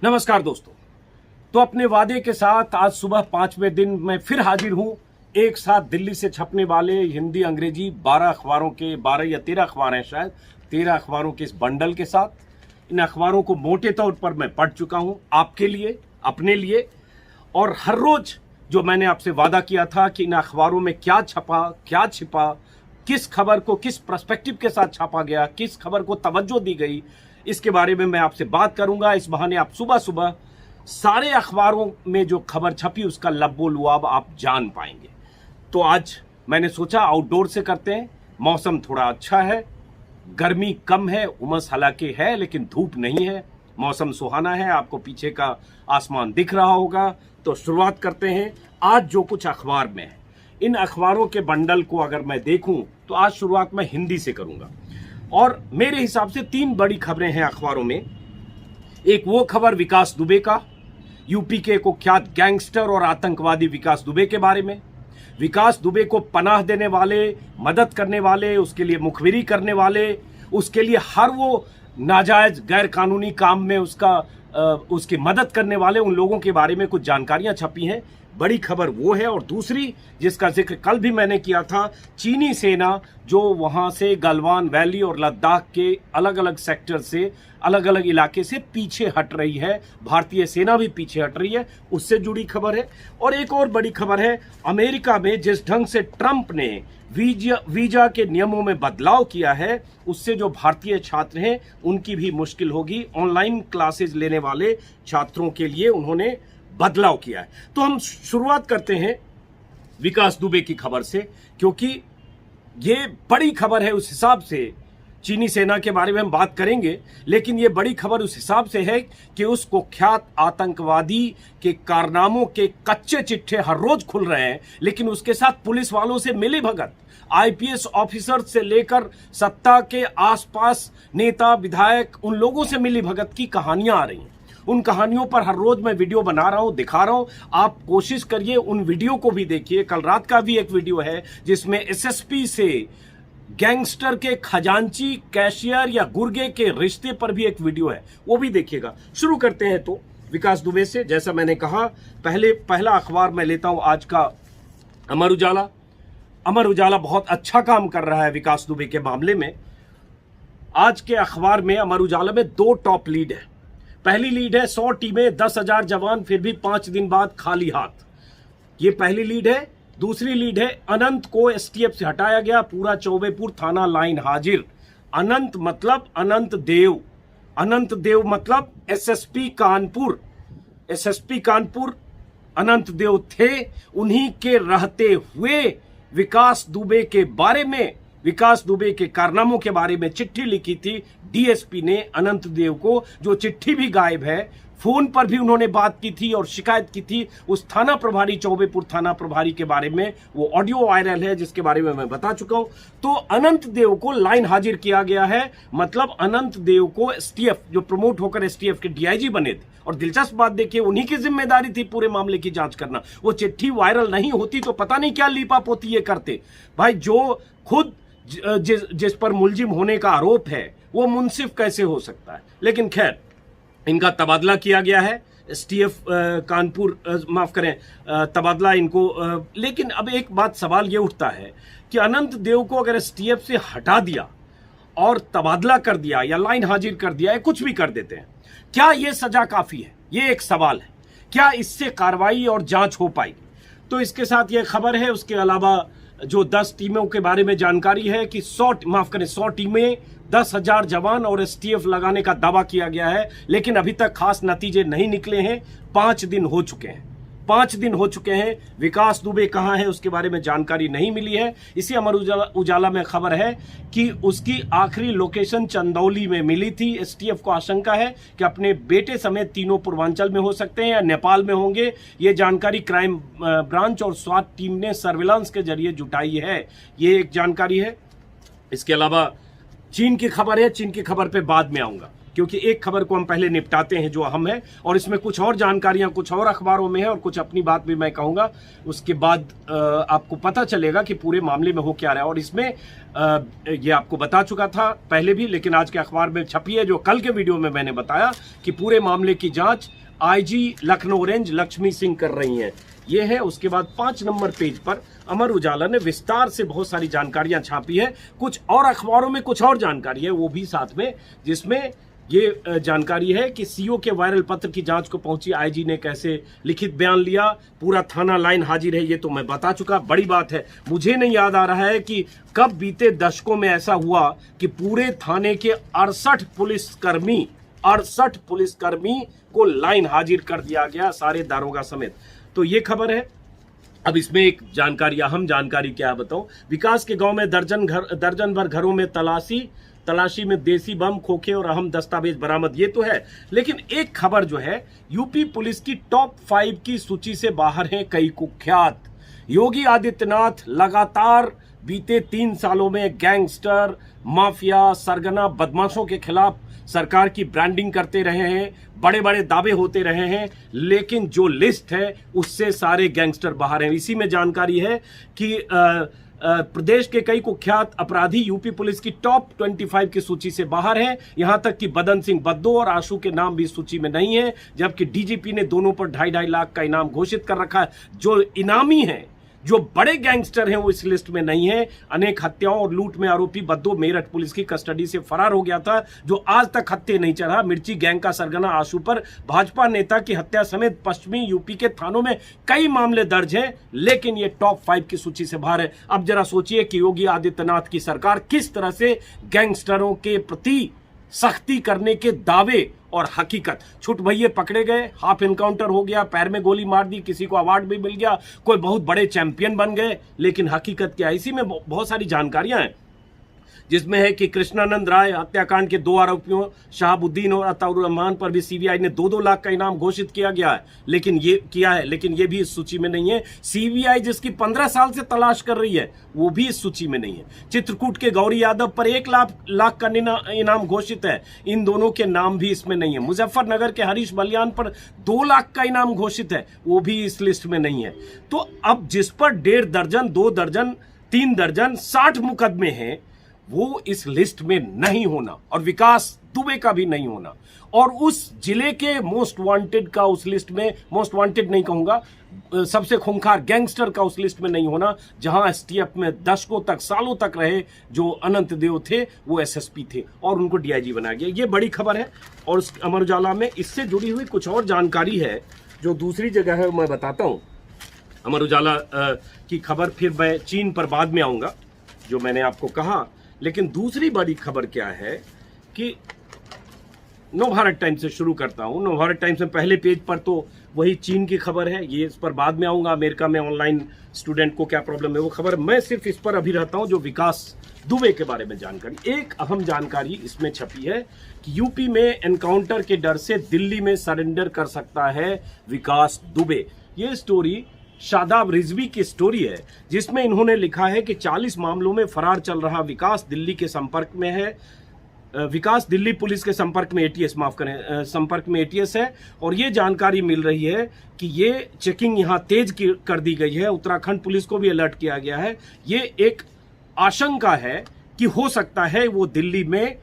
नमस्कार दोस्तों। तो अपने वादे के साथ आज सुबह 5वें दिन मैं फिर हाजिर हूं एक साथ दिल्ली से छपने वाले हिंदी अंग्रेजी 12 अखबारों के 12 या 13 अखबार हैं, शायद 13 अखबारों के इस बंडल के साथ। इन अखबारों को मोटे तौर पर मैं पढ़ चुका हूं आपके लिए, अपने लिए। और हर रोज जो मैंने आपसे वादा किया था कि इन अखबारों में क्या छपा, क्या छिपा, किस खबर को किस पर्सपेक्टिव के साथ छापा गया, किस खबर को तवज्जो दी गई, इसके बारे में मैं आपसे बात करूंगा। इस बहाने आप सुबह सुबह सारे अखबारों में जो खबर छपी उसका लब्बो लुआब आप जान पाएंगे। तो आज मैंने सोचा आउटडोर से करते हैं। मौसम थोड़ा अच्छा है, गर्मी कम है, उमस हालांकि है लेकिन धूप नहीं है, मौसम सुहाना है। आपको पीछे का आसमान दिख रहा होगा। तो शुरुआत करते हैं आज जो कुछ अखबार में है। इन अखबारों के बंडल को अगर मैं देखूं तो आज शुरुआत मैं हिंदी से करूंगा। और मेरे हिसाब से 3 बड़ी खबरें हैं अखबारों में। एक वो खबर विकास दुबे का, यूपी के कुख्यात गैंगस्टर और आतंकवादी विकास दुबे के बारे में। विकास दुबे को पनाह देने वाले, मदद करने वाले, उसके लिए मुखबिरी करने वाले, उसके लिए हर वो नाजायज गैर कानूनी काम में उसकी मदद करने वाले उन लोगों के बारे में कुछ जानकारियां छपी हैं। बड़ी खबर वो है। और दूसरी जिसका जिक्र कल भी मैंने किया था, चीनी सेना जो वहां से गलवान वैली और लद्दाख के अलग अलग सेक्टर से, अलग अलग इलाके से पीछे हट रही है, भारतीय सेना भी पीछे हट रही है, उससे जुड़ी खबर है। और एक और बड़ी खबर है, अमेरिका में जिस ढंग से ट्रंप ने वीजा के नियमों में बदलाव किया है, उससे जो भारतीय छात्र हैं उनकी भी मुश्किल होगी। ऑनलाइन क्लासेस लेने वाले छात्रों के लिए उन्होंने बदलाव किया है। तो हम शुरुआत करते हैं विकास दुबे की खबर से, क्योंकि ये बड़ी खबर है। उस हिसाब से चीनी सेना के बारे में हम बात करेंगे, लेकिन ये बड़ी खबर उस हिसाब से है कि उस कुख्यात आतंकवादी के कारनामों के कच्चे चिट्ठे हर रोज खुल रहे हैं, लेकिन उसके साथ पुलिस वालों से मिली भगत, आईपीएस ऑफिसर से लेकर सत्ता के आसपास नेता विधायक, उन लोगों से मिली भगत की कहानियां आ रही हैं। उन कहानियों पर हर रोज मैं वीडियो बना रहा हूं, दिखा रहा हूं। आप कोशिश करिए उन वीडियो को भी देखिए। कल रात का भी एक वीडियो है जिसमें एसएसपी से गैंगस्टर के खजांची, कैशियर या गुर्गे के रिश्ते पर भी एक वीडियो है, वो भी देखिएगा। शुरू करते हैं तो विकास दुबे से। जैसा मैंने कहा, पहला अखबार मैं लेता हूं आज का अमर उजाला। अमर उजाला बहुत अच्छा काम कर रहा है विकास दुबे के मामले में। आज के अखबार में अमर उजाला में 2 टॉप लीड है। पहली लीड है 100 टीमें 10,000 जवान फिर भी 5 दिन बाद खाली हाथ। ये पहली लीड है। दूसरी लीड है अनंत को एसटीएफ से हटाया गया, पूरा चौबेपुर थाना लाइन हाजिर। अनंत मतलब अनंत देव, अनंत देव मतलब एसएसपी कानपुर। एसएसपी कानपुर अनंत देव थे। उन्हीं के रहते हुए विकास दुबे के बारे में, विकास दुबे के कारनामों के बारे में चिट्ठी लिखी थी डीएसपी ने अनंत देव को, जो चिट्ठी भी गायब है। फोन पर भी उन्होंने बात की थी और शिकायत की थी उस थाना प्रभारी, चौबेपुर थाना प्रभारी के बारे में। वो ऑडियो वायरल है जिसके बारे में मैं बता चुका हूं। तो अनंत देव को लाइन हाजिर किया गया है, मतलब अनंत देव को एसटीएफ, जो प्रमोट होकर एसटीएफ के डीआईजी बने थे। और दिलचस्प बात देखिए, उन्हीं की जिम्मेदारी थी पूरे मामले की जांच करना। वो चिट्ठी वायरल नहीं होती तो पता नहीं क्या लीपापोती ये करते। भाई, जो खुद जिस पर मुलजिम होने का आरोप है वो मुंसिफ कैसे हो सकता है। लेकिन खैर, इनका तबादला किया गया है एसटीएफ कानपुर, माफ करें, तबादला इनको। लेकिन अब एक बात सवाल ये उठता है कि अनंत देव को अगर एसटीएफ से हटा दिया और तबादला कर दिया या लाइन हाजिर कर दिया या कुछ भी कर देते हैं, क्या ये सजा काफी है? ये एक सवाल है। क्या इससे कार्रवाई और जांच हो पाएगी? तो इसके साथ ये खबर है। उसके अलावा जो 10 टीमों के बारे में जानकारी है कि 100 टीमें, 10,000 जवान और एसटीएफ लगाने का दावा किया गया है, लेकिन अभी तक खास नतीजे नहीं निकले हैं। 5 दिन हो चुके हैं। 5 दिन हो चुके हैं। विकास दुबे कहां है उसके बारे में जानकारी नहीं मिली है। इसी अमर उजाला में खबर है कि उसकी आखिरी लोकेशन चंदौली में मिली थी। एसटीएफ को आशंका है कि अपने बेटे समेत तीनों पूर्वांचल में हो सकते हैं या नेपाल में होंगे। ये जानकारी क्राइम ब्रांच और स्वाट टीम ने सर्विलांस के जरिए जुटाई है। ये एक जानकारी है। इसके अलावा चीन की खबर है। चीन की खबर पे बाद में आऊंगा, क्योंकि एक खबर को हम पहले निपटाते हैं जो अहम है, और इसमें कुछ और जानकारियां कुछ और अखबारों में है और कुछ अपनी बात भी मैं कहूंगा। उसके बाद आपको पता चलेगा कि पूरे मामले में हो क्या रहा है। और इसमें ये आपको बता चुका था पहले भी, लेकिन आज के अखबार में छपी है, जो कल के वीडियो में मैंने बताया कि पूरे मामले की जांच आईजी लखनऊ रेंज लक्ष्मी सिंह कर रही हैं। ये है। उसके बाद 5 नंबर पेज पर अमर उजाला ने विस्तार से बहुत सारी जानकारियां छापी है। कुछ और अखबारों में कुछ और जानकारी है वो भी साथ में, जिसमें ये जानकारी है कि सीओ के वायरल पत्र की जांच को पहुंची आईजी ने कैसे लिखित बयान लिया, पूरा थाना लाइन हाजिर है, ये तो मैं बता चुका। बड़ी बात है, मुझे नहीं याद आ रहा है कि कब बीते दशकों में ऐसा हुआ कि पूरे थाने के 68 पुलिसकर्मी को लाइन हाजिर कर दिया गया, सारे दारोगा समेत। तो ये खबर है। अब इसमें एक जानकारी, अहम जानकारी क्या बताऊं। विकास के गांव में दर्जन भर घरों में तलाशी में देसी बम, खोखे और अहम दस्तावेज बरामद। ये तो है, लेकिन एक खबर जो है, यूपी पुलिस की टॉप 5 की सूची से बाहर हैं कई कुख्यात। योगी आदित्यनाथ लगातार बीते 3 सालों में गैंगस्टर, माफिया, सरगना बदमाशों के खिलाफ सरकार की ब्रांडिंग करते रहे हैं, बड़े बड़े दावे होते रहे हैं, लेकिन जो लिस्ट है उससे सारे गैंगस्टर बाहर हैं। इसी में जानकारी है कि प्रदेश के कई कुख्यात अपराधी यूपी पुलिस की टॉप 25 की सूची से बाहर हैं। यहां तक कि बदन सिंह बद्दो और आशू के नाम भी सूची में नहीं है, जबकि डीजीपी ने दोनों पर 2.5 लाख का इनाम घोषित कर रखा है। जो इनामी है, जो बड़े गैंगस्टर हैं, वो इस लिस्ट में नहीं है। अनेक हत्याओं और लूट में आरोपी बद्दो मेरठ पुलिस की कस्टडी से फरार हो गया था, जो आज तक हत्या नहीं चढ़ा। मिर्ची गैंग का सरगना आशू पर भाजपा नेता की हत्या समेत पश्चिमी यूपी के थानों में कई मामले दर्ज हैं, लेकिन ये टॉप 5 की सूची से बाहर है। अब जरा सोचिए कि योगी आदित्यनाथ की सरकार किस तरह से गैंगस्टरों के प्रति सख्ती करने के दावे और हकीकत। छुट भैये पकड़े गए, हाफ इनकाउंटर हो गया, पैर में गोली मार दी, किसी को अवार्ड भी मिल गया, कोई बहुत बड़े चैंपियन बन गए, लेकिन हकीकत क्या है? इसी में बहुत सारी जानकारियां हैं, जिसमें है कि कृष्णानंद राय हत्याकांड के 2 आरोपियों शहाबुद्दीन और अताउर रहमान पर भी सीबीआई ने 2-2 लाख का इनाम घोषित किया गया है, लेकिन ये भी इस सूची में नहीं है। सीबीआई जिसकी 15 साल से तलाश कर रही है, वो भी इस सूची में नहीं है। चित्रकूट के गौरी यादव पर 1 लाख का इनाम घोषित है, इन दोनों के नाम भी इसमें नहीं है। मुजफ्फरनगर के हरीश बलियान पर 2 लाख का इनाम घोषित है, वो भी इस लिस्ट में नहीं है। तो अब जिस पर 1.5 दर्जन, 2 दर्जन, 3 दर्जन, 60 मुकदमे हैं, वो इस लिस्ट में नहीं होना, और विकास दुबे का भी नहीं होना, और उस जिले के मोस्ट वांटेड का उस लिस्ट में, मोस्ट वांटेड नहीं कहूंगा, सबसे खूंखार गैंगस्टर का उस लिस्ट में नहीं होना, जहां एसटीएफ में दशकों तक, सालों तक रहे जो अनंत देव थे, वो एसएसपी थे और उनको डीआईजी बनाया गया। ये बड़ी खबर है। और अमर उजाला में इससे जुड़ी हुई कुछ और जानकारी है जो दूसरी जगह है, मैं बताता हूं। अमर उजाला की खबर, फिर मैं चीन पर बाद में आऊंगा जो मैंने आपको कहा। लेकिन दूसरी बड़ी खबर क्या है कि नवभारत टाइम्स से शुरू करता हूं। नवभारत टाइम्स में पहले पेज पर तो वही चीन की खबर है, ये इस पर बाद में आऊंगा। अमेरिका में ऑनलाइन स्टूडेंट को क्या प्रॉब्लम है वो खबर, मैं सिर्फ इस पर अभी रहता हूं जो विकास दुबे के बारे में जानकारी। एक अहम जानकारी इसमें छपी है कि यूपी में एनकाउंटर के डर से दिल्ली में सरेंडर कर सकता है विकास दुबे। ये स्टोरी शादाब रिजवी की स्टोरी है, जिसमें इन्होंने लिखा है कि 40 मामलों में फरार चल रहा विकास दिल्ली के संपर्क में है। विकास दिल्ली पुलिस के संपर्क में संपर्क में एटीएस है, और ये जानकारी मिल रही है कि ये चेकिंग यहाँ तेज कर दी गई है। उत्तराखंड पुलिस को भी अलर्ट किया गया है। ये एक आशंका है कि हो सकता है वो दिल्ली में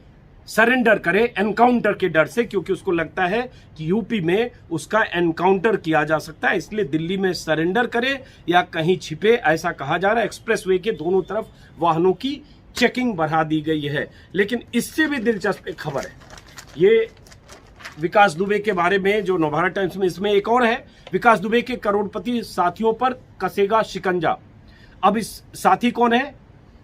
सरेंडर करे एनकाउंटर के डर से, क्योंकि उसको लगता है कि यूपी में उसका एनकाउंटर किया जा सकता है, इसलिए दिल्ली में सरेंडर करे या कहीं छिपे, ऐसा कहा जा रहा है। एक्सप्रेसवे के दोनों तरफ वाहनों की चेकिंग बढ़ा दी गई है। लेकिन इससे भी दिलचस्प एक खबर है, ये विकास दुबे के बारे में जो नवभारत टाइम्स में, इसमें एक और है, विकास दुबे के करोड़पति साथियों पर कसेगा शिकंजा। अब इस साथी कौन है?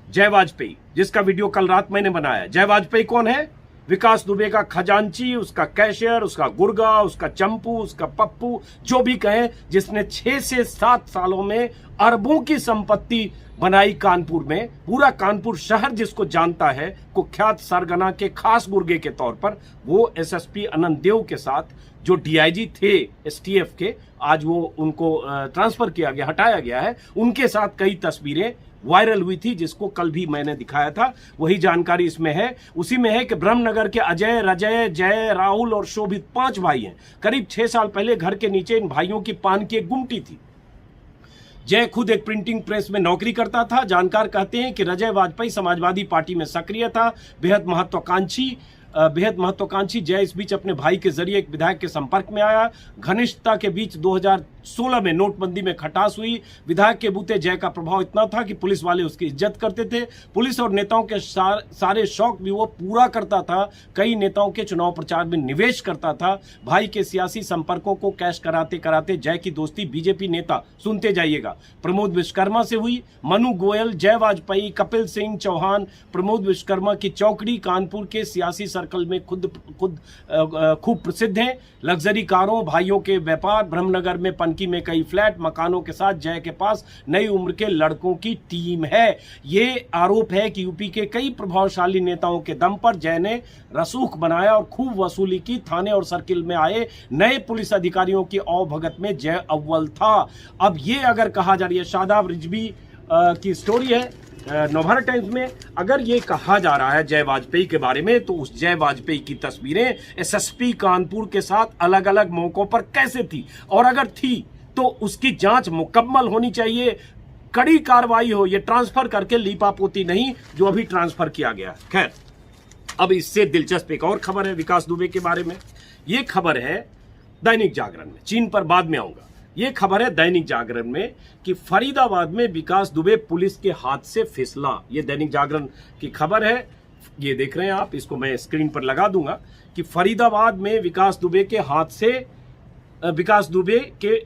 जय वाजपेयी, जिसका वीडियो कल रात मैंने बनाया। जय वाजपेयी कौन है? विकास दुबे का खजांची, उसका कैशियर, उसका गुर्गा, उसका चंपू, उसका पप्पू, जो भी कहें, जिसने 6 से 7 सालों में अरबों की संपत्ति बनाई कानपुर में। पूरा कानपुर शहर जिसको जानता है कुख्यात सरगना के खास गुर्गे के तौर पर, वो एसएसपी अनंत देव के साथ, जो डीआईजी थे एसटीएफ के, आज वो उनको ट्रांसफर किया गया, हटाया गया है, उनके साथ कई तस्वीरें वायरल हुई थी, जिसको कल भी मैंने दिखाया था, वही जानकारी इसमें है। उसी में है कि ब्रह्मनगर के अजय, रजय, जय, राहुल और शोभित 5 भाई हैं। करीब 6 साल पहले घर के नीचे इन भाइयों की पान की एक गुमटी थी। जय खुद एक प्रिंटिंग प्रेस में नौकरी करता था। जानकार कहते हैं कि रजय वाजपेयी समाजवादी पार्टी में सक्रिय था, बेहद महत्वाकांक्षी जय इस बीच अपने भाई के जरिए एक विधायक के संपर्क में आया। घनिष्ठता के बीच 2016 में नोटबंदी में खटास हुई। विधायक के बूते जय का प्रभाव इतना था कि पुलिस वाले उसकी इज्जत करते थे। पुलिस और नेताओं के सारे शौक भी वो पूरा करता था। कई नेताओं के चुनाव प्रचार में निवेश करता था। भाई के सियासी संपर्कों को कैश कराते कराते जय की दोस्ती बीजेपी नेता, सुनते जाइएगा, प्रमोद विश्वकर्मा से हुई। मनु गोयल, जय वाजपेयी, कपिल सिंह चौहान, प्रमोद विश्वकर्मा की चौकड़ी कानपुर के सियासी सर्कल में खूब प्रसिद्ध हैं। लग्जरी कारों, भाइयों के व्यापार, ब्रह्मनगर में पनकी में कई फ्लैट मकानों के साथ जय के पास नई उम्र के लड़कों की टीम है। ये आरोप है कि यूपी के कई प्रभावशाली नेताओं के दम पर जय ने रसूख बनाया और खूब वसूली की। थाने और सर्किल में आए नए पुलिस अधिकारियों की औभगत में जय अव्वल था। अब ये अगर कहा जा रही है, शादाब रिजवी की स्टोरी है नवभारत टाइम्स में, अगर ये कहा जा रहा है जय वाजपेयी के बारे में, तो उस जय वाजपेयी की तस्वीरें एसएसपी कानपुर के साथ अलग अलग मौकों पर कैसे थी, और अगर थी तो उसकी जांच मुकम्मल होनी चाहिए, कड़ी कार्रवाई हो। ये ट्रांसफर करके लीपापोती नहीं जो अभी ट्रांसफर किया गया। खैर, अब इससे दिलचस्प एक और खबर है विकास दुबे के बारे में। ये खबर है दैनिक जागरण में, चीन पर बाद में आऊंगा। ये खबर है दैनिक जागरण में कि फरीदाबाद में विकास दुबे पुलिस के हाथ से फिसला। ये दैनिक जागरण की खबर है, ये देख रहे हैं आप, इसको मैं स्क्रीन पर लगा दूंगा कि फरीदाबाद में विकास दुबे के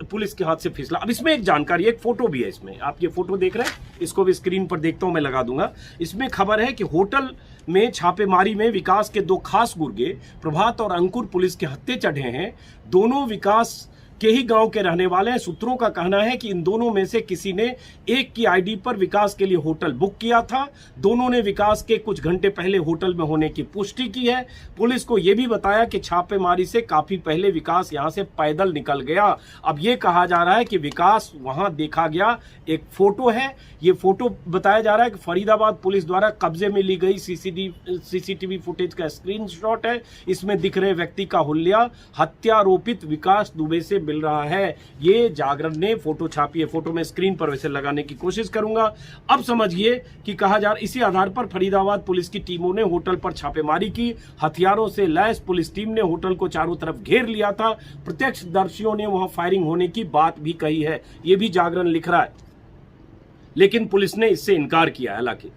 पुलिस के हाथ से फिसला। अब इसमें एक जानकारी, एक फोटो भी है इसमें, आप ये फोटो देख रहे हैं, इसको भी स्क्रीन पर देखता हूं, मैं लगा दूंगा। इसमें खबर है कि होटल में छापेमारी में विकास के 2 खास गुर्गे प्रभात और अंकुर पुलिस के हत्थे चढ़े हैं। दोनों विकास के ही गांव के रहने वाले हैं। सूत्रों का कहना है कि इन दोनों में से किसी ने एक की आईडी पर विकास के लिए होटल बुक किया था। दोनों ने विकास के कुछ घंटे पहले होटल में होने की पुष्टि की है। पुलिस को यह भी बताया कि छापेमारी से काफी पहले विकास यहां से पैदल निकल गया। अब यह कहा जा रहा है कि विकास वहां देखा गया। एक फोटो है, ये फोटो बताया जा रहा है कि फरीदाबाद पुलिस द्वारा कब्जे में ली गई सीसीटीवी फुटेज का स्क्रीनशॉट है। इसमें दिख रहे व्यक्ति का हुलिया हत्यारोपित विकास दुबे से मिल रहा है। ये जागरण ने फोटो छापी है, फोटो में स्क्रीन पर वैसे लगाने की कोशिश करूंगा। अब समझिए कि कहा जा रहा, इसी आधार पर फरीदाबाद पुलिस की टीमों ने होटल पर छापेमारी की। हथियारों से लैस पुलिस टीम ने होटल को चारों तरफ घेर लिया था। प्रत्यक्षदर्शियों ने वहां फायरिंग होने की बात भी कही है, ये भी जागरण लिख रहा है, लेकिन पुलिस ने इससे इनकार किया। हालांकि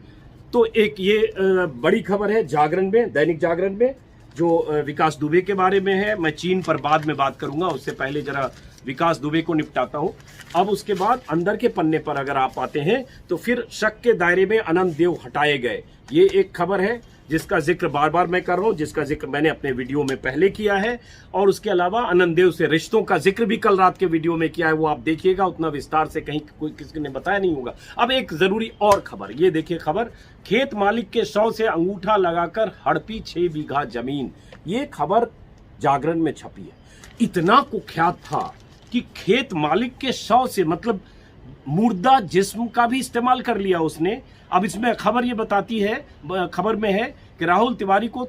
तो एक ये बड़ी खबर है जागरण में, दैनिक जागरण में, जो विकास दुबे के बारे में है। मैं चीन पर बाद में बात करूंगा, उससे पहले जरा विकास दुबे को निपटाता हूं। अब उसके बाद अंदर के पन्ने पर अगर आप आते हैं तो फिर शक के दायरे में अनंत देव हटाए गए। ये एक खबर है जिसका जिक्र बार बार मैं कर रहा हूं, जिसका जिक्र मैंने अपने वीडियो में पहले किया है, और उसके अलावा अनंत देव से रिश्तों का जिक्र भी कल रात के वीडियो में किया है, वो आप देखिएगा, उतना विस्तार से कहीं कोई किसी ने बताया नहीं होगा। अब एक जरूरी और खबर, ये देखिए खबर, खेत मालिक के शव से अंगूठा लगाकर हड़पी 6 बीघा जमीन। ये खबर जागरण में छपी है। इतना कुख्यात था कि खेत मालिक के शव से, मतलब मुर्दा जिस्म का भी इस्तेमाल कर लिया उसने। अब इसमें खबर ये बताती है, खबर में है कि राहुल तिवारी को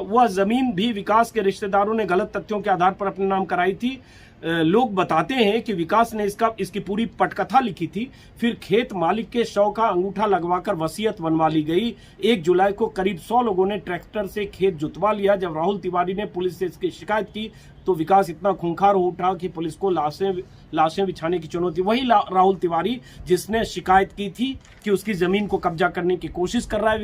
वह जमीन भी विकास के रिश्तेदारों ने गलत तथ्यों के आधार पर अपने नाम कराई थी। लोग बताते हैं कि विकास ने इसकी पूरी पटकथा लिखी थी। फिर खेत मालिक के शव का अंगूठा लगवाकर वसीयत बनवा ली गई। 1 जुलाई को करीब 100 लोगों ने ट्रैक्टर से खेत जुतवा लिया। जब राहुल तिवारी ने पुलिस से इसकी शिकायत की तो विकास इतना खूंखार हो उठा कि पुलिस को लाशें बिछाने की चुनौती। वही राहुल तिवारी जिसने शिकायत की थी कि उसकी जमीन को कब्जा करने की कोशिश कर रहा है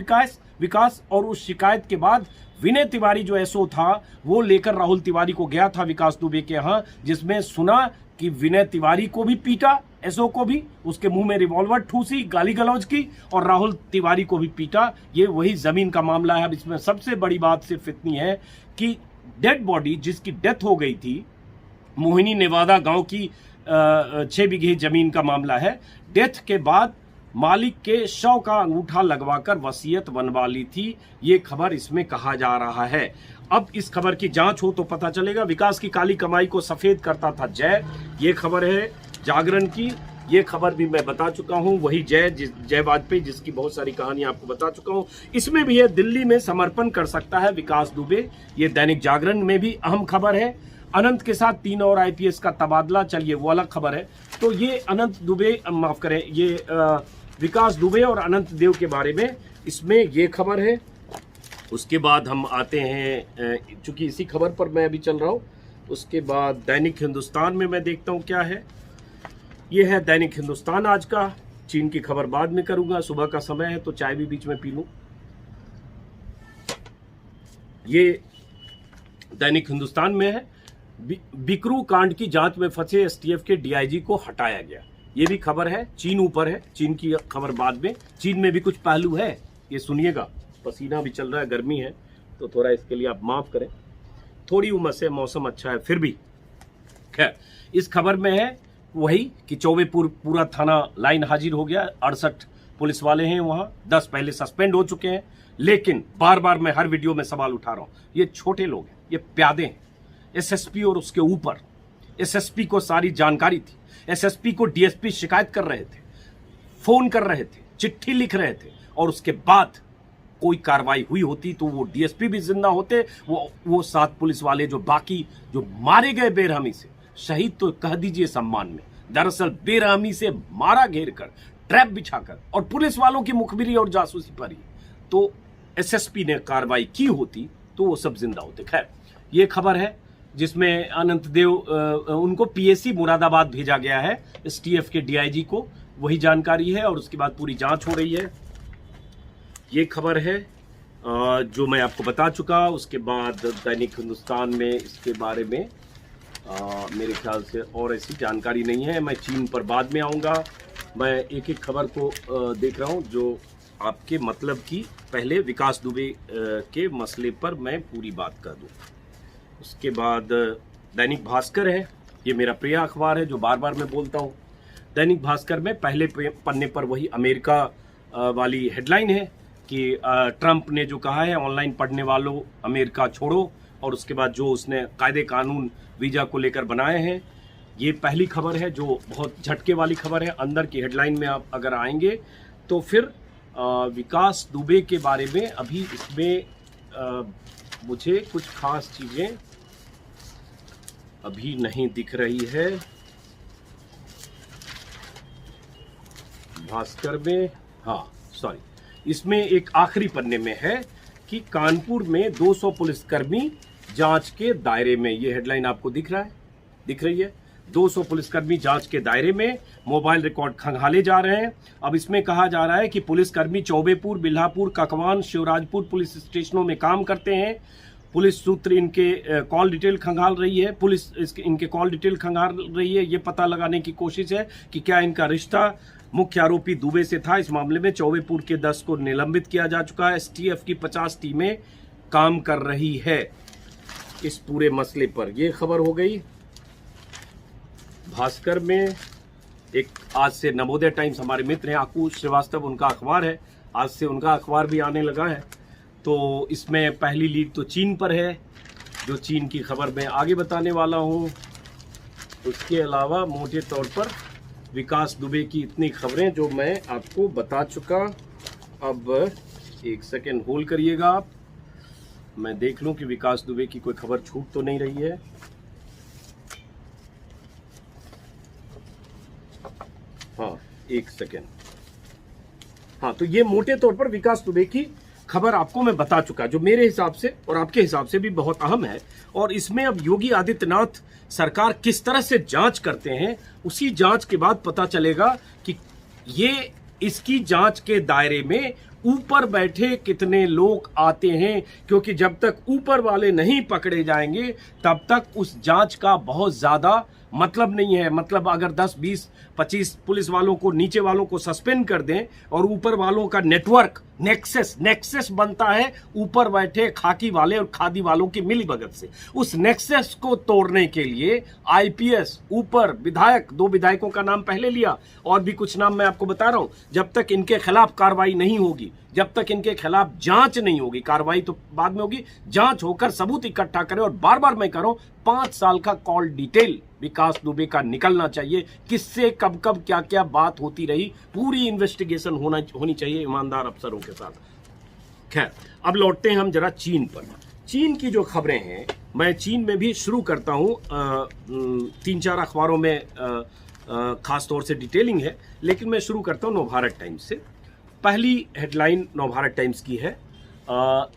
विकास, और उस शिकायत के बाद विनय तिवारी जो एसओ था वो लेकर राहुल तिवारी को गया था विकास दुबे के यहाँ, जिसमें सुना कि विनय तिवारी को भी पीटा, एसओ को भी, उसके मुंह में रिवॉल्वर ठूसी, गाली गलौज की, और राहुल तिवारी को भी पीटा। ये वही जमीन का मामला है। अब इसमें सबसे बड़ी बात सिर्फ इतनी है कि डेड बॉडी जिसकी डेथ हो गई थी, मोहिनी नेवादा गांव की 6 बीघे जमीन का मामला है। डेथ के बाद मालिक के शव का अंगूठा लगवाकर वसीयत बनवा ली थी। ये खबर इसमें कहा जा रहा है। अब इस खबर की जांच हो तो पता चलेगा। विकास की काली कमाई को सफेद करता था जय, ये खबर है जागरण की। ये खबर भी मैं बता चुका हूं। वही जय वाजपेयी जिसकी बहुत सारी कहानी आपको बता चुका हूं। इसमें भी है दिल्ली में समर्पण कर सकता है विकास दुबे। ये दैनिक जागरण में भी अहम खबर है। अनंत के साथ 3 और आईपीएस का तबादला, चलिए वो अलग खबर है। तो ये अनंत दुबे, माफ करें, ये विकास दुबे और अनंत देव के बारे में इसमें ये खबर है। उसके बाद हम आते हैं, चूंकि इसी खबर पर मैं अभी चल रहा हूँ, उसके बाद दैनिक हिंदुस्तान में मैं देखता हूँ क्या है। ये है दैनिक हिंदुस्तान आज का। चीन की खबर बाद में करूंगा, सुबह का समय है तो चाय भी बीच में पी लूं। ये दैनिक हिंदुस्तान में है, बिकरू कांड की जांच में फंसे एसटीएफ के डीआईजी को हटाया गया। ये भी खबर है। चीन ऊपर है, चीन की खबर बाद में। चीन में भी कुछ पहलू है, ये सुनिएगा। पसीना भी चल रहा है, गर्मी है तो थोड़ा इसके लिए आप माफ करें। थोड़ी उमस है, मौसम अच्छा है फिर भी। खैर, इस खबर में है वही कि चौबेपुर पूरा थाना लाइन हाजिर हो गया। 68 पुलिस वाले हैं वहां, 10 पहले सस्पेंड हो चुके हैं। लेकिन बार बार मैं हर वीडियो में सवाल उठा रहा हूं, ये छोटे लोग हैं, ये प्यादे हैं। एसएसपी और उसके ऊपर एसएसपी को सारी जानकारी थी। एसएसपी को डीएसपी शिकायत कर रहे थे, फोन कर रहे थे, चिट्ठी लिख रहे थे, और उसके बाद कोई कार्रवाई हुई होती तो वो डीएसपी भी जिंदा होते। वो 7 पुलिस वाले जो बाकी जो मारे गए बेरहमी से, शहीद तो कह दीजिए सम्मान में, दरअसल बेरहमी से मारा घेर कर, ट्रैप बिछाकर, और पुलिस वालों की मुखबिरी और जासूसी पर ही तो एसएसपी ने कार्रवाई की होती तो वो सब जिंदा होते। खैर, ये खबर है जिसमें अनंत देव, उनको पीएसी मुरादाबाद भेजा गया है एसटीएफ के डीआईजी को, वही जानकारी है। और उसके बाद पूरी जांच हो रही है। ये खबर है जो मैं आपको बता चुका। उसके बाद दैनिक हिंदुस्तान में इसके बारे में मेरे ख्याल से और ऐसी जानकारी नहीं है। मैं चीन पर बाद में आऊँगा। मैं एक एक खबर को देख रहा हूँ जो आपके मतलब की। पहले विकास दुबे के मसले पर मैं पूरी बात कर दूँ। उसके बाद दैनिक भास्कर है, ये मेरा प्रिय अखबार है जो बार बार मैं बोलता हूँ। दैनिक भास्कर में पहले पन्ने पर वही अमेरिका वाली हेडलाइन है कि ट्रंप ने जो कहा है ऑनलाइन पढ़ने वालों अमेरिका छोड़ो, और उसके बाद जो उसने कायदे कानून वीजा को लेकर बनाए हैं। ये पहली खबर है जो बहुत झटके वाली खबर है। अंदर की हेडलाइन में आप अगर आएंगे तो फिर विकास दुबे के बारे में अभी इसमें मुझे कुछ खास चीजें अभी नहीं दिख रही है भास्कर में। हाँ सॉरी, इसमें एक आखिरी पन्ने में है कि कानपुर में 200 पुलिसकर्मी जांच के दायरे में। ये हेडलाइन आपको दिख रही है। 200 पुलिसकर्मी जांच के दायरे में, मोबाइल रिकॉर्ड खंगाले जा रहे हैं। अब इसमें कहा जा रहा है कि पुलिसकर्मी चौबेपुर, बिल्हापुर, ककवान, शिवराजपुर पुलिस स्टेशनों में काम करते हैं। पुलिस सूत्र इनके कॉल डिटेल खंगाल रही है। पुलिस इनके कॉल डिटेल खंगाल रही है। ये पता लगाने की कोशिश है कि क्या इनका रिश्ता मुख्य आरोपी दुबे से था। इस मामले में चौबेपुर के 10 को निलंबित किया जा चुका है। एसटीएफ की 50 टीमें काम कर रही है इस पूरे मसले पर। यह खबर हो गई। भास्कर में एक आज से नवोदय टाइम्स, हमारे मित्र हैं आकुश श्रीवास्तव, उनका अखबार है, आज से उनका अखबार भी आने लगा है। तो इसमें पहली लीड तो चीन पर है, जो चीन की खबर मैं आगे बताने वाला हूं। उसके अलावा मोटे तौर पर विकास दुबे की इतनी खबरें जो मैं आपको बता चुका। अब एक सेकेंड होल्ड करिएगा आप, मैं देख लूं कि विकास दुबे की कोई खबर छूट तो नहीं रही है। हाँ एक सेकेंड। हाँ, तो ये मोटे तौर पर विकास दुबे की खबर आपको मैं बता चुका, जो मेरे हिसाब से और आपके हिसाब से भी बहुत अहम है। और इसमें अब योगी आदित्यनाथ सरकार किस तरह से जांच करते हैं, उसी जांच के बाद पता चलेगा कि ये इसकी जांच के दायरे में ऊपर बैठे कितने लोग आते हैं। क्योंकि जब तक ऊपर वाले नहीं पकड़े जाएंगे तब तक उस जांच का बहुत ज्यादा मतलब नहीं है। मतलब अगर 10, 20, 25 पुलिस वालों को, नीचे वालों को सस्पेंड कर दें और ऊपर वालों का नेटवर्क, नेक्सस बनता है ऊपर बैठे खाकी वाले और खादी वालों की मिलीभगत से। उस नेक्सस को तोड़ने के लिए आईपीएस, ऊपर विधायक, 2 विधायकों का नाम पहले लिया और भी कुछ नाम मैं आपको बता रहा हूं, जब तक इनके खिलाफ कार्रवाई नहीं होगी होगी जब तक इनके खिलाफ जांच नहीं होगी। कार्रवाई तो बाद में होगी, जांच होकर सबूत इकट्ठा करें। और बार बार मैं कह रहा हूं 5 साल का कॉल डिटेल विकास दुबे का निकलना चाहिए, किससे कब कब क्या क्या बात होती रही, पूरी इन्वेस्टिगेशन होनी चाहिए ईमानदार अफसरों के साथ। खैर, अब लौटते हैं हम जरा चीन पर। चीन की जो खबरें हैं, मैं चीन में भी शुरू करता हूं। 3-4 अखबारों में खास तौर से डिटेलिंग है, लेकिन मैं शुरू करता हूं नवभारत टाइम्स से। पहली हेडलाइन नवभारत टाइम्स की है,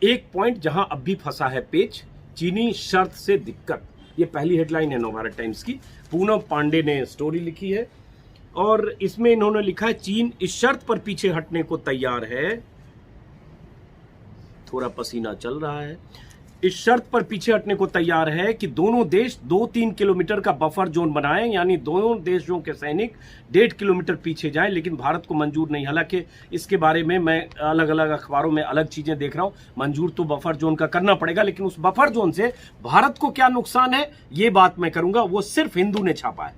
एक पॉइंट जहां अब भी फंसा है पेच, चीनी शर्त से दिक्कत। ये पहली हेडलाइन है नवभारत टाइम्स की। पूनम पांडे ने स्टोरी लिखी है और इसमें इन्होंने लिखा है, चीन इस शर्त पर पीछे हटने को तैयार है, थोड़ा पसीना चल रहा है, इस शर्त पर पीछे हटने को तैयार है कि दोनों देश 2-3 किलोमीटर का बफर जोन बनाएं, यानी दोनों देशों के सैनिक 1.5 किलोमीटर पीछे जाएं, लेकिन भारत को मंजूर नहीं। हालांकि इसके बारे में मैं अलग अलग अखबारों में अलग चीजें देख रहा हूं। मंजूर तो बफर जोन का करना पड़ेगा, लेकिन उस बफर जोन से भारत को क्या नुकसान है ये बात मैं करूंगा। वो सिर्फ हिंदू ने छापा है,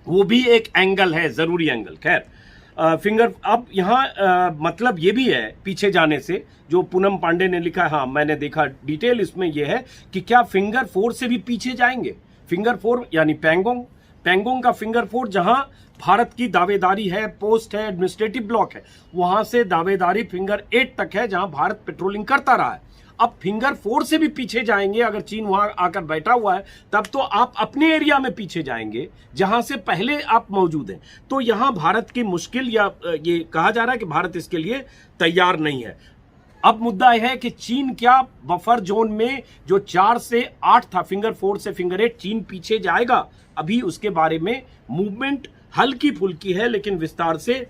वो भी एक एंगल है, जरूरी एंगल। खैर, फिंगर अब यहाँ मतलब ये भी है पीछे जाने से, जो पूनम पांडे ने लिखा है, हाँ मैंने देखा डिटेल इसमें ये है कि क्या फिंगर 4 से भी पीछे जाएंगे। फिंगर 4 यानी पैंगोंग का फिंगर 4, जहां भारत की दावेदारी है, पोस्ट है, एडमिनिस्ट्रेटिव ब्लॉक है, वहां से दावेदारी फिंगर 8 तक है, जहां भारत पेट्रोलिंग करता रहा है। अब फिंगर 4 से भी पीछे जाएंगे, अगर चीन वहां आकर बैठा हुआ है तब तो आप अपने एरिया में पीछे जाएंगे जहां से पहले आप मौजूद हैं। तो यहां भारत की मुश्किल, या ये कहा जा रहा है कि भारत इसके लिए तैयार नहीं है। अब मुद्दा यह है कि चीन क्या बफर जोन में जो 4 से 8 था, फिंगर 4 से फिंगर 8, चीन पीछे जाएगा? अभी उसके बारे में मूवमेंट हल्की फुल्की है, लेकिन विस्तार से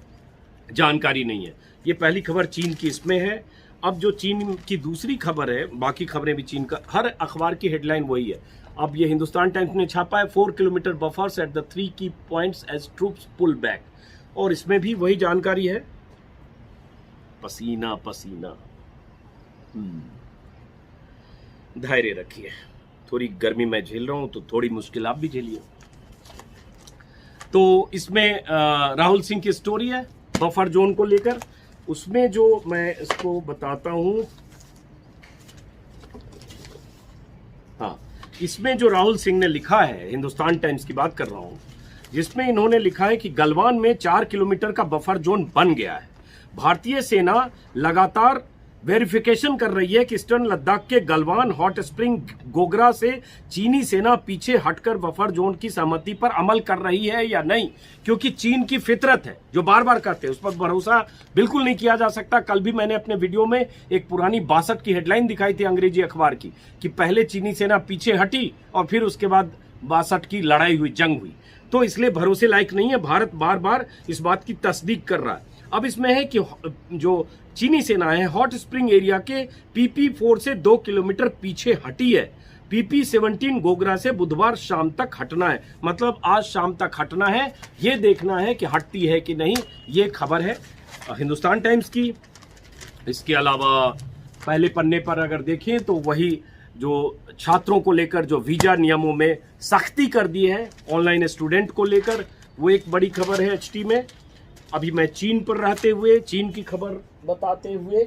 जानकारी नहीं है। ये पहली खबर चीन की इसमें है। अब जो चीन की दूसरी खबर है, बाकी खबरें भी चीन का, हर अखबार की हेडलाइन वही है। अब ये हिंदुस्तान टाइम्स ने छापा है, 4 kilometre buffers eight the 3 key points as troops pull back, और इसमें भी वही जानकारी है। पसीना पसीना, धैर्य रखिए, थोड़ी गर्मी मैं झेल रहा हूं तो थोड़ी मुश्किल आप भी झेलिए। तो इसमें राहुल सिंह की स्टोरी है बफर जोन को लेकर। उसमें जो मैं इसको बताता हूं, हाँ, इसमें जो राहुल सिंह ने लिखा है, हिंदुस्तान टाइम्स की बात कर रहा हूं, जिसमें इन्होंने लिखा है कि गलवान में 4 किलोमीटर का बफर जोन बन गया है। भारतीय सेना लगातार वेरिफिकेशन कर रही है कि ईस्टर्न लद्दाख के गलवान, हॉट स्प्रिंग, गोगरा से चीनी सेना पीछे हटकर बफर जोन की सहमति पर अमल कर रही है या नहीं, क्योंकि चीन की फितरत है जो बार बार कहते हैं, उस पर भरोसा बिल्कुल नहीं किया जा सकता। कल भी मैंने अपने वीडियो में एक पुरानी 62 की हेडलाइन दिखाई थी अंग्रेजी अखबार की, कि पहले चीनी सेना पीछे हटी और फिर उसके बाद 62 की लड़ाई हुई, जंग हुई। तो इसलिए भरोसे लायक नहीं है। भारत बार बार इस बात की तस्दीक कर रहा है। अब इसमें है कि जो चीनी सेना है हॉट स्प्रिंग एरिया के PP4 से 2 किलोमीटर पीछे हटी है। PP17 गोगरा से बुधवार शाम तक हटना है, मतलब आज शाम तक हटना है। ये देखना है कि हटती है कि नहीं। ये खबर है हिंदुस्तान टाइम्स की। इसके अलावा पहले पन्ने पर अगर देखें तो वही जो छात्रों को लेकर जो वीजा नियमों में सख्ती कर दी है ऑनलाइन स्टूडेंट को लेकर, वो एक बड़ी खबर है HT में। अभी मैं चीन पर रहते हुए चीन की खबर बताते हुए,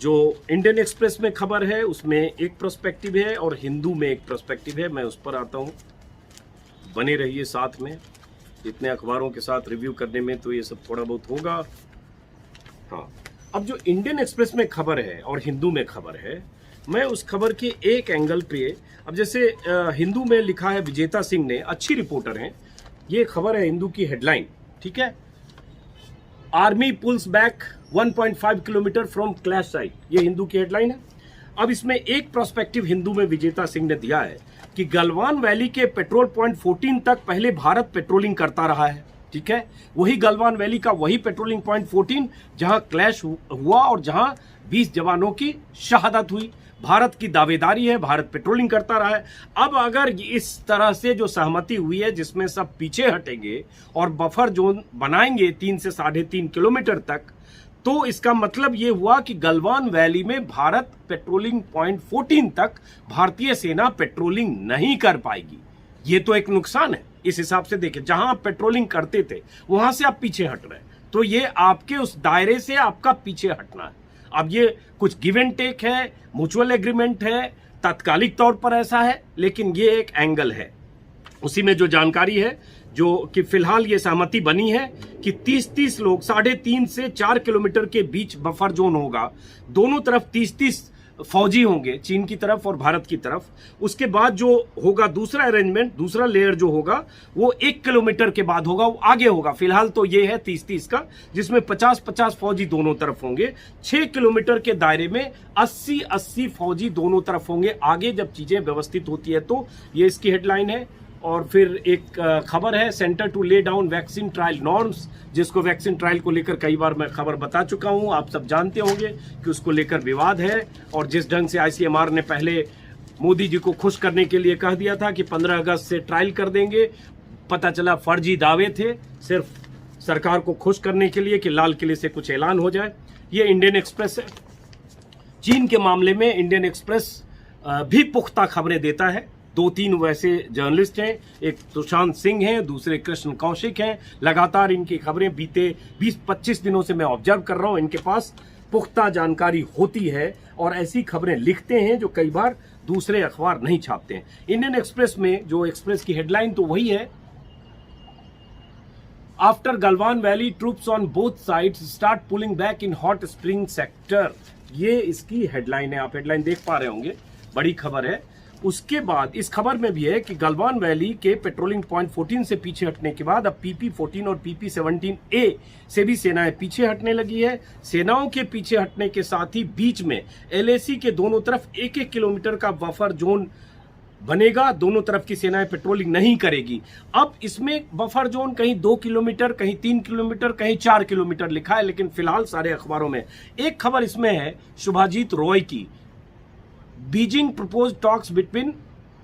जो इंडियन एक्सप्रेस में खबर है उसमें एक पर्सपेक्टिव है और हिंदू में एक पर्सपेक्टिव है, मैं उस पर आता हूं। बने रहिए साथ में, इतने अखबारों के साथ रिव्यू करने में तो ये सब थोड़ा बहुत होगा। हाँ, अब जो इंडियन एक्सप्रेस में खबर है और हिंदू में खबर है, मैं उस खबर के एक एंगल पे, अब जैसे हिंदू में लिखा है विजेता सिंह ने, अच्छी रिपोर्टर हैं, ये खबर है हिंदू की हेडलाइन, ठीक है। Army pulls back 1.5 kilometre from clash site, ये हिंदू की हेडलाइन है। अब इसमें एक प्रोस्पेक्टिव हिंदू में विजेता सिंह ने दिया है कि गलवान वैली के पेट्रोल पॉइंट 14 तक पहले भारत पेट्रोलिंग करता रहा है, ठीक है। वही गलवान वैली का वही पेट्रोलिंग पॉइंट 14 जहां क्लैश हुआ और जहां 20 जवानों की शहादत हुई। भारत की दावेदारी है, भारत पेट्रोलिंग करता रहा है। अब अगर इस तरह से जो सहमति हुई है जिसमें सब पीछे हटेंगे और बफर जोन बनाएंगे 3 से 3.5 किलोमीटर तक, तो इसका मतलब ये हुआ कि गलवान वैली में भारत पेट्रोलिंग पॉइंट 14 तक भारतीय सेना पेट्रोलिंग नहीं कर पाएगी। ये तो एक नुकसान है। इस हिसाब से देखें, जहां आप पेट्रोलिंग करते थे वहां से आप पीछे हट रहे हैं, तो ये आपके उस दायरे से आपका पीछे हटना है। अब ये कुछ गिव एंड टेक है, म्यूचुअल एग्रीमेंट है, तात्कालिक तौर पर ऐसा है, लेकिन ये एक एंगल है। उसी में जो जानकारी है जो कि फिलहाल ये सहमति बनी है कि 30-30 लोग 3.5 से 4 किलोमीटर के बीच बफर जोन होगा, दोनों तरफ 30-30 फौजी होंगे, चीन की तरफ और भारत की तरफ। उसके बाद जो होगा दूसरा अरेंजमेंट, दूसरा लेयर जो होगा वो 1 किलोमीटर के बाद होगा, वो आगे होगा। फिलहाल तो ये है 30-30 का, जिसमें 50-50 फौजी दोनों तरफ होंगे। 6 किलोमीटर के दायरे में 80-80 फौजी दोनों तरफ होंगे आगे, जब चीजें व्यवस्थित होती है तो। ये इसकी हेडलाइन है। और फिर एक खबर है, centre to lay down vaccine trial norms, जिसको वैक्सीन ट्रायल को लेकर कई बार मैं खबर बता चुका हूं, आप सब जानते होंगे कि उसको लेकर विवाद है। और जिस ढंग से ICMR ने पहले मोदी जी को खुश करने के लिए कह दिया था कि 15 अगस्त से ट्रायल कर देंगे, पता चला फर्जी दावे थे, सिर्फ सरकार को खुश करने के लिए कि लाल किले से कुछ ऐलान हो जाए। ये इंडियन एक्सप्रेस है। चीन के मामले में इंडियन एक्सप्रेस भी पुख्ता खबरें देता है। 2-3 वैसे जर्नलिस्ट हैं, एक सुशांत सिंह हैं, दूसरे कृष्ण कौशिक हैं। लगातार इनकी खबरें बीते 20-25 दिनों से मैं ऑब्जर्व कर रहा हूं। इनके पास पुख्ता जानकारी होती है और ऐसी खबरें लिखते हैं जो कई बार दूसरे अखबार नहीं छापते हैं। इंडियन एक्सप्रेस में जो एक्सप्रेस की हेडलाइन तो वही है, after Galwan valley troops on both sides start pulling back in hot spring sector. ये इसकी हेडलाइन है, आप हेडलाइन देख पा रहे होंगे, बड़ी खबर है। उसके बाद इस खबर में भी है कि गलवान वैली के पेट्रोलिंग पॉइंट 14 से पीछे हटने के बाद अब PP-14 और PP-17A से भी सेनाएं पीछे हटने लगी है। सेनाओं के पीछे हटने के साथ ही बीच में LAC के दोनों तरफ 1-1 किलोमीटर का बफर जोन बनेगा, दोनों तरफ की सेनाएं पेट्रोलिंग नहीं करेगी। अब इसमें बफर जोन कहीं 2 किलोमीटर, कहीं 3 किलोमीटर, कहीं 4 किलोमीटर लिखा है, लेकिन फिलहाल सारे अखबारों में एक खबर इसमें है शुभाजीत रॉय की, Beijing propose talks between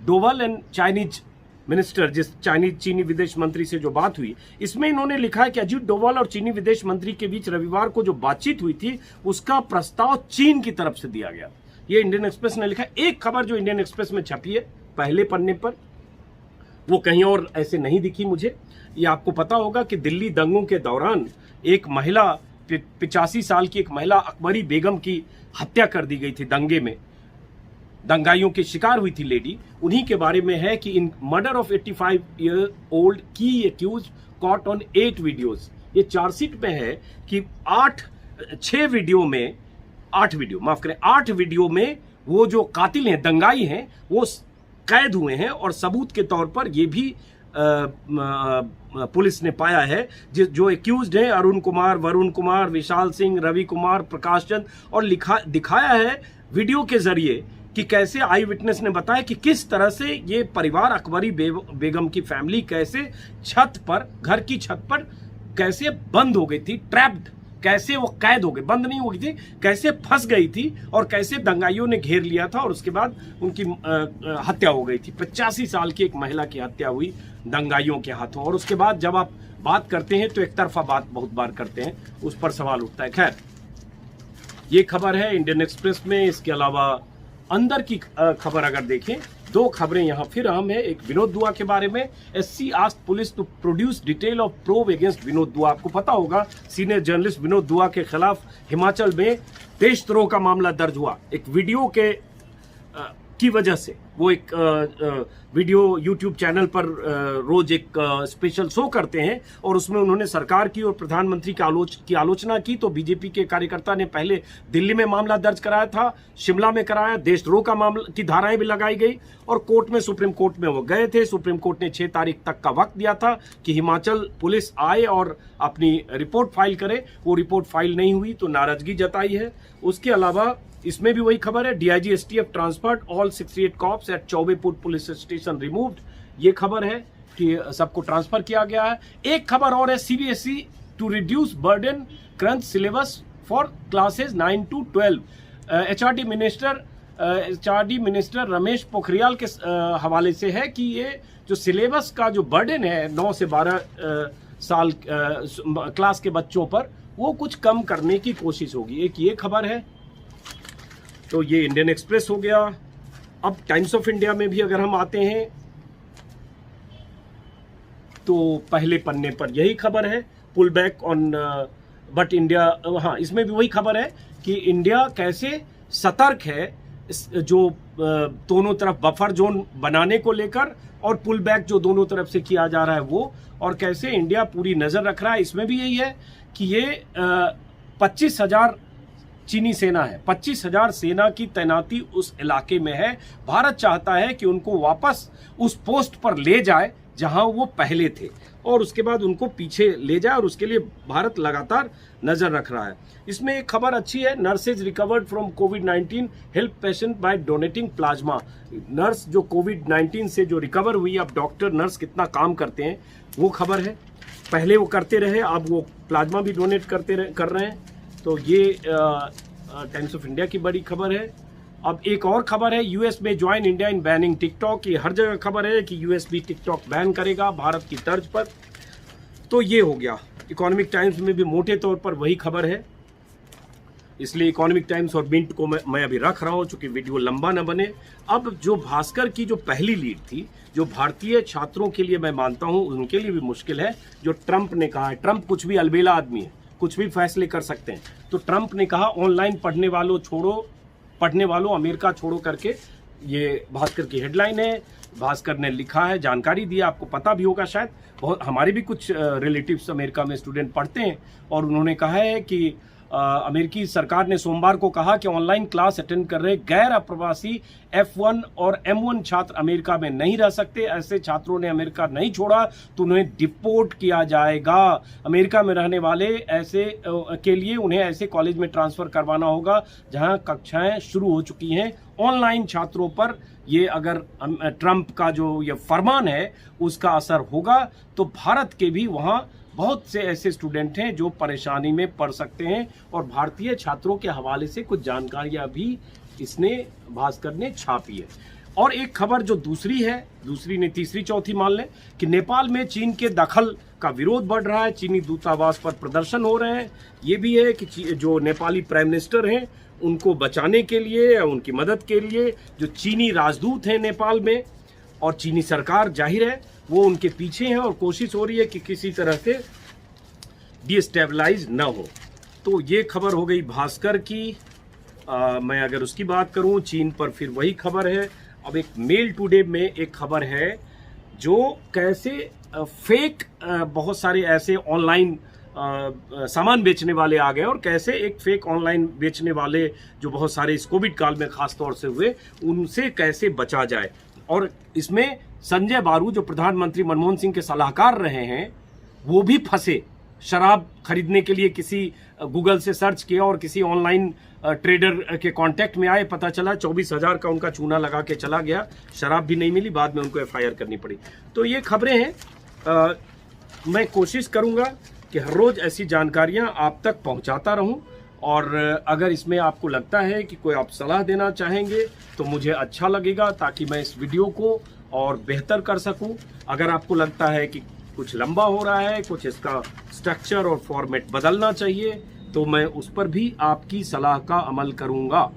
Doval and Chinese minister, जिस चीनी विदेश मंत्री से जो बात हुई, इसमें इन्होंने लिखा है कि अजीत डोवाल और चीनी विदेश मंत्री के बीच रविवार को जो बातचीत हुई थी उसका प्रस्ताव चीन की तरफ से दिया गया। ये इंडियन एक्सप्रेस ने लिखा। एक खबर जो इंडियन एक्सप्रेस में छपी है पहले पन्ने पर, वो कहीं और ऐसे नहीं दिखी मुझे। ये आपको पता होगा कि दिल्ली दंगों के दौरान एक महिला, 85 साल की एक महिला अकबरी बेगम की हत्या कर दी गई थी दंगे में, दंगाइयों की शिकार हुई थी लेडी। उन्हीं के बारे में है कि इन मर्डर ऑफ 85-year-old की एक्यूज कॉट ऑन 8 वीडियोस। ये चार्जशीट में है कि 8 वीडियो में वो जो कातिल हैं, दंगाई हैं, वो कैद हुए हैं। और सबूत के तौर पर ये भी पुलिस ने पाया है जो एक्यूज्ड हैं अरुण कुमार, वरुण कुमार, विशाल सिंह, रवि कुमार, प्रकाश चंद, और दिखाया है वीडियो के जरिए कि कैसे आई विटनेस ने बताया कि किस तरह से ये परिवार अकबरी बेगम की फैमिली कैसे छत पर, घर की छत पर कैसे बंद हो गई थी, ट्रैप्ड, कैसे वो कैद हो गई, बंद नहीं हो गई थी, कैसे फंस गई थी और कैसे दंगाइयों ने घेर लिया था और उसके बाद उनकी हत्या हो गई थी। 85 साल की एक महिला की हत्या हुई दंगाइयों के हाथों। और उसके बाद जब आप बात करते हैं तो एक तरफा बात बहुत बार करते हैं, उस पर सवाल उठता है। खैर, ये खबर है इंडियन एक्सप्रेस में। इसके अलावा अंदर की खबर अगर देखें, 2 खबरें यहां फिर अहम है। एक विनोद दुआ के बारे में, SC asked police to produce detail of probe against Vinod Dua. आपको पता होगा सीनियर जर्नलिस्ट विनोद दुआ के खिलाफ हिमाचल में देशद्रोह का मामला दर्ज हुआ एक वीडियो के की वजह से। वो एक वीडियो YouTube चैनल पर रोज एक स्पेशल शो करते हैं और उसमें उन्होंने सरकार की और प्रधानमंत्री की आलोचना की। तो बीजेपी के कार्यकर्ता ने पहले दिल्ली में मामला दर्ज कराया था, शिमला में कराया, देशद्रोह का मामला की धाराएं भी लगाई गई और कोर्ट में, सुप्रीम कोर्ट में वो गए थे। सुप्रीम कोर्ट ने 6 तारीख तक का वक्त दिया था कि हिमाचल पुलिस आए और अपनी रिपोर्ट फाइल करे। वो रिपोर्ट फाइल नहीं हुई तो नाराजगी जताई है। उसके अलावा इसमें भी वही खबर है, DIG STF transferred all 68 cops at Chaubepur police station removed. ये खबर है कि सबको ट्रांसफर किया गया है। एक खबर और है, CBSE to reduce burden crunch syllabus for classes 9 to 12। HRD minister Ramesh Pokhriyal के हवाले से है कि ये जो सिलेबस का जो बर्डन है 9 से 12 साल क्लास के बच्चों पर, वो कुछ कम करने की कोशिश होगी। एक ये खबर है। तो ये इंडियन एक्सप्रेस हो गया। अब टाइम्स ऑफ इंडिया में भी अगर हम आते हैं तो पहले पन्ने पर यही खबर है, pull back on but India, हाँ इसमें भी वही खबर है कि इंडिया कैसे सतर्क है जो दोनों तरफ बफर जोन बनाने को लेकर और पुल बैक जो दोनों तरफ से किया जा रहा है वो, और कैसे इंडिया पूरी नजर रख रहा है। इसमें भी यही है कि ये 25,000 चीनी सेना है, 25,000 सेना की तैनाती उस इलाके में है। भारत चाहता है कि उनको वापस उस पोस्ट पर ले जाए जहां वो पहले थे और उसके बाद उनको पीछे ले जाए, और उसके लिए भारत लगातार नजर रख रहा है। इसमें एक खबर अच्छी है, nurses recovered from covid help patient bye donating plasma. Nurse जो कोविड-19 से जो रिकवर हुई, अब डॉक्टर नर्स कितना काम करते हैं वो खबर है। पहले वो करते रहे, अब वो प्लाज्मा भी डोनेट कर रहे हैं। तो ये टाइम्स ऑफ इंडिया की बड़ी खबर है। अब एक और खबर है, यूएस में join India in banning TikTok. ये हर जगह खबर है कि यूएस भी टिकटॉक बैन करेगा भारत की तर्ज पर। तो ये हो गया। इकोनॉमिक टाइम्स में भी मोटे तौर पर वही खबर है, इसलिए इकोनॉमिक टाइम्स और मिंट को मैं अभी रख रहा हूं चूंकि वीडियो लंबा न बने। अब जो भास्कर की जो पहली लीड थी, जो भारतीय छात्रों के लिए मैं मानता हूं उनके लिए भी मुश्किल है, जो ट्रंप ने कहा है। ट्रंप कुछ भी अलबेला आदमी है, कुछ भी फैसले कर सकते हैं। तो ट्रंप ने कहा ऑनलाइन पढ़ने वालों अमेरिका छोड़ो करके, ये भास्कर की हेडलाइन है। भास्कर ने लिखा है, जानकारी दी, आपको पता भी होगा शायद, बहुत हमारे भी कुछ रिलेटिव्स अमेरिका में स्टूडेंट पढ़ते हैं, और उन्होंने कहा है कि अमेरिकी सरकार ने सोमवार को कहा कि ऑनलाइन क्लास अटेंड कर रहे गैर अप्रवासी F1 और M1 छात्र अमेरिका में नहीं रह सकते। ऐसे छात्रों ने अमेरिका नहीं छोड़ा तो उन्हें डिपोर्ट किया जाएगा। अमेरिका में रहने वाले ऐसे के लिए उन्हें ऐसे कॉलेज में ट्रांसफर करवाना होगा जहां कक्षाएं शुरू हो चुकी हैं। ऑनलाइन छात्रों पर ये अगर ट्रंप का जो ये फरमान है उसका असर होगा तो भारत के भी वहां बहुत से ऐसे स्टूडेंट हैं जो परेशानी में पड़ सकते हैं। और भारतीय छात्रों के हवाले से कुछ जानकारियां भी इसने भास्कर ने छापी है। और एक खबर जो दूसरी ने तीसरी चौथी मान लें कि नेपाल में चीन के दखल का विरोध बढ़ रहा है, चीनी दूतावास पर प्रदर्शन हो रहे हैं। ये भी है कि जो नेपाली प्राइम मिनिस्टर हैं उनको बचाने के लिए, उनकी मदद के लिए जो चीनी राजदूत हैं नेपाल में, और चीनी सरकार जाहिर है वो उनके पीछे है और कोशिश हो रही है कि किसी तरह से डिस्टेबलाइज ना हो। तो ये खबर हो गई भास्कर की। मैं अगर उसकी बात करूं चीन पर, फिर वही खबर है। अब एक मेल टुडे में एक खबर है जो कैसे फेक बहुत सारे ऐसे ऑनलाइन सामान बेचने वाले आ गए, और कैसे एक फेक ऑनलाइन बेचने वाले जो बहुत सारे इस कोविड काल में खास तौर से हुए, उनसे कैसे बचा जाए। और इसमें संजय बारू जो प्रधानमंत्री मनमोहन सिंह के सलाहकार रहे हैं वो भी फंसे। शराब खरीदने के लिए किसी गूगल से सर्च किया और किसी ऑनलाइन ट्रेडर के कांटेक्ट में आए, पता चला 24,000 का उनका चूना लगा के चला गया, शराब भी नहीं मिली, बाद में उनको FIR करनी पड़ी। तो ये खबरें हैं। मैं कोशिश करूंगा कि हर रोज ऐसी जानकारियां आप तक पहुंचाता रहूं, और अगर इसमें आपको लगता है कि कोई आप सलाह देना चाहेंगे तो मुझे अच्छा लगेगा, ताकि मैं इस वीडियो को और बेहतर कर सकूं। अगर आपको लगता है कि कुछ लंबा हो रहा है, कुछ इसका स्ट्रक्चर और फॉर्मेट बदलना चाहिए, तो मैं उस पर भी आपकी सलाह का अमल करूंगा।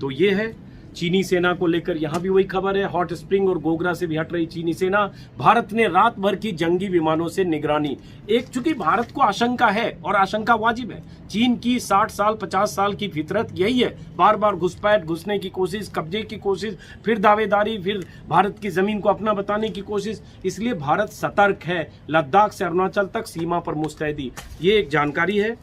तो ये है चीनी सेना को लेकर, यहां भी वही खबर है। हॉट स्प्रिंग और गोगरा से भी हट रही चीनी सेना। भारत ने रात भर की जंगी विमानों से निगरानी। चूंकि भारत को आशंका है और आशंका वाजिब है। चीन की 60 साल 50 साल की फितरत यही है, बार बार घुसपैठ, घुसने की कोशिश, कब्जे की कोशिश, फिर दावेदारी, फिर भारत की जमीन को अपना बताने की कोशिश। इसलिए भारत सतर्क है। लद्दाख से अरुणाचल तक सीमा पर मुस्तैदी, ये एक जानकारी है।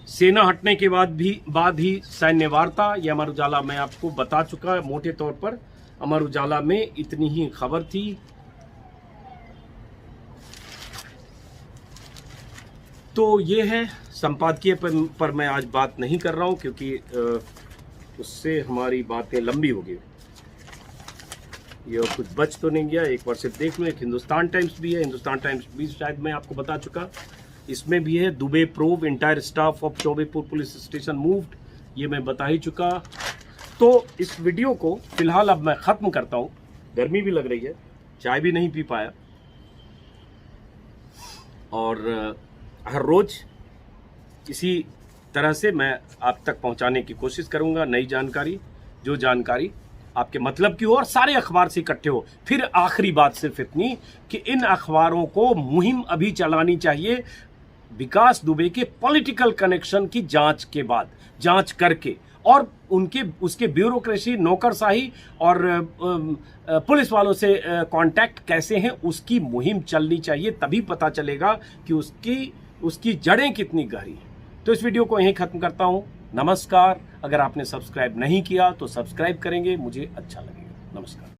सेना हटने के बाद ही सैन्य वार्ता, ये अमर उजाला में आपको बता चुका है मोटे तौर पर। अमर उजाला में इतनी ही खबर थी। तो ये है संपादकीय पर मैं आज बात नहीं कर रहा हूं क्योंकि उससे हमारी बातें लंबी होगी। ये और कुछ बच तो नहीं गया, एक बार से देख लो। एक हिंदुस्तान टाइम्स भी है, हिंदुस्तान टाइम्स भी शायद मैं आपको बता चुका। इसमें भी है Dubey probe, entire staff of Chaubepur police station moved, ये मैं बता ही चुका। तो इस वीडियो को फिलहाल अब मैं खत्म करता हूं। गर्मी भी लग रही है, चाय भी नहीं पी पाया, और हर रोज इसी तरह से मैं आप तक पहुंचाने की कोशिश करूंगा नई जानकारी, जो जानकारी आपके मतलब की हो और सारे अखबार से इकट्ठे हो। फिर आखिरी बात सिर्फ इतनी कि इन अखबारों को मुहिम अभी चलानी चाहिए। विकास दुबे के पॉलिटिकल कनेक्शन की जांच करके और उसके ब्यूरोक्रेसी, नौकरशाही और पुलिस वालों से कांटेक्ट कैसे हैं उसकी मुहिम चलनी चाहिए। तभी पता चलेगा कि उसकी जड़ें कितनी गहरी हैं। तो इस वीडियो को यहीं खत्म करता हूं। नमस्कार। अगर आपने सब्सक्राइब नहीं किया तो सब्सक्राइब करेंगे, मुझे अच्छा लगेगा। नमस्कार।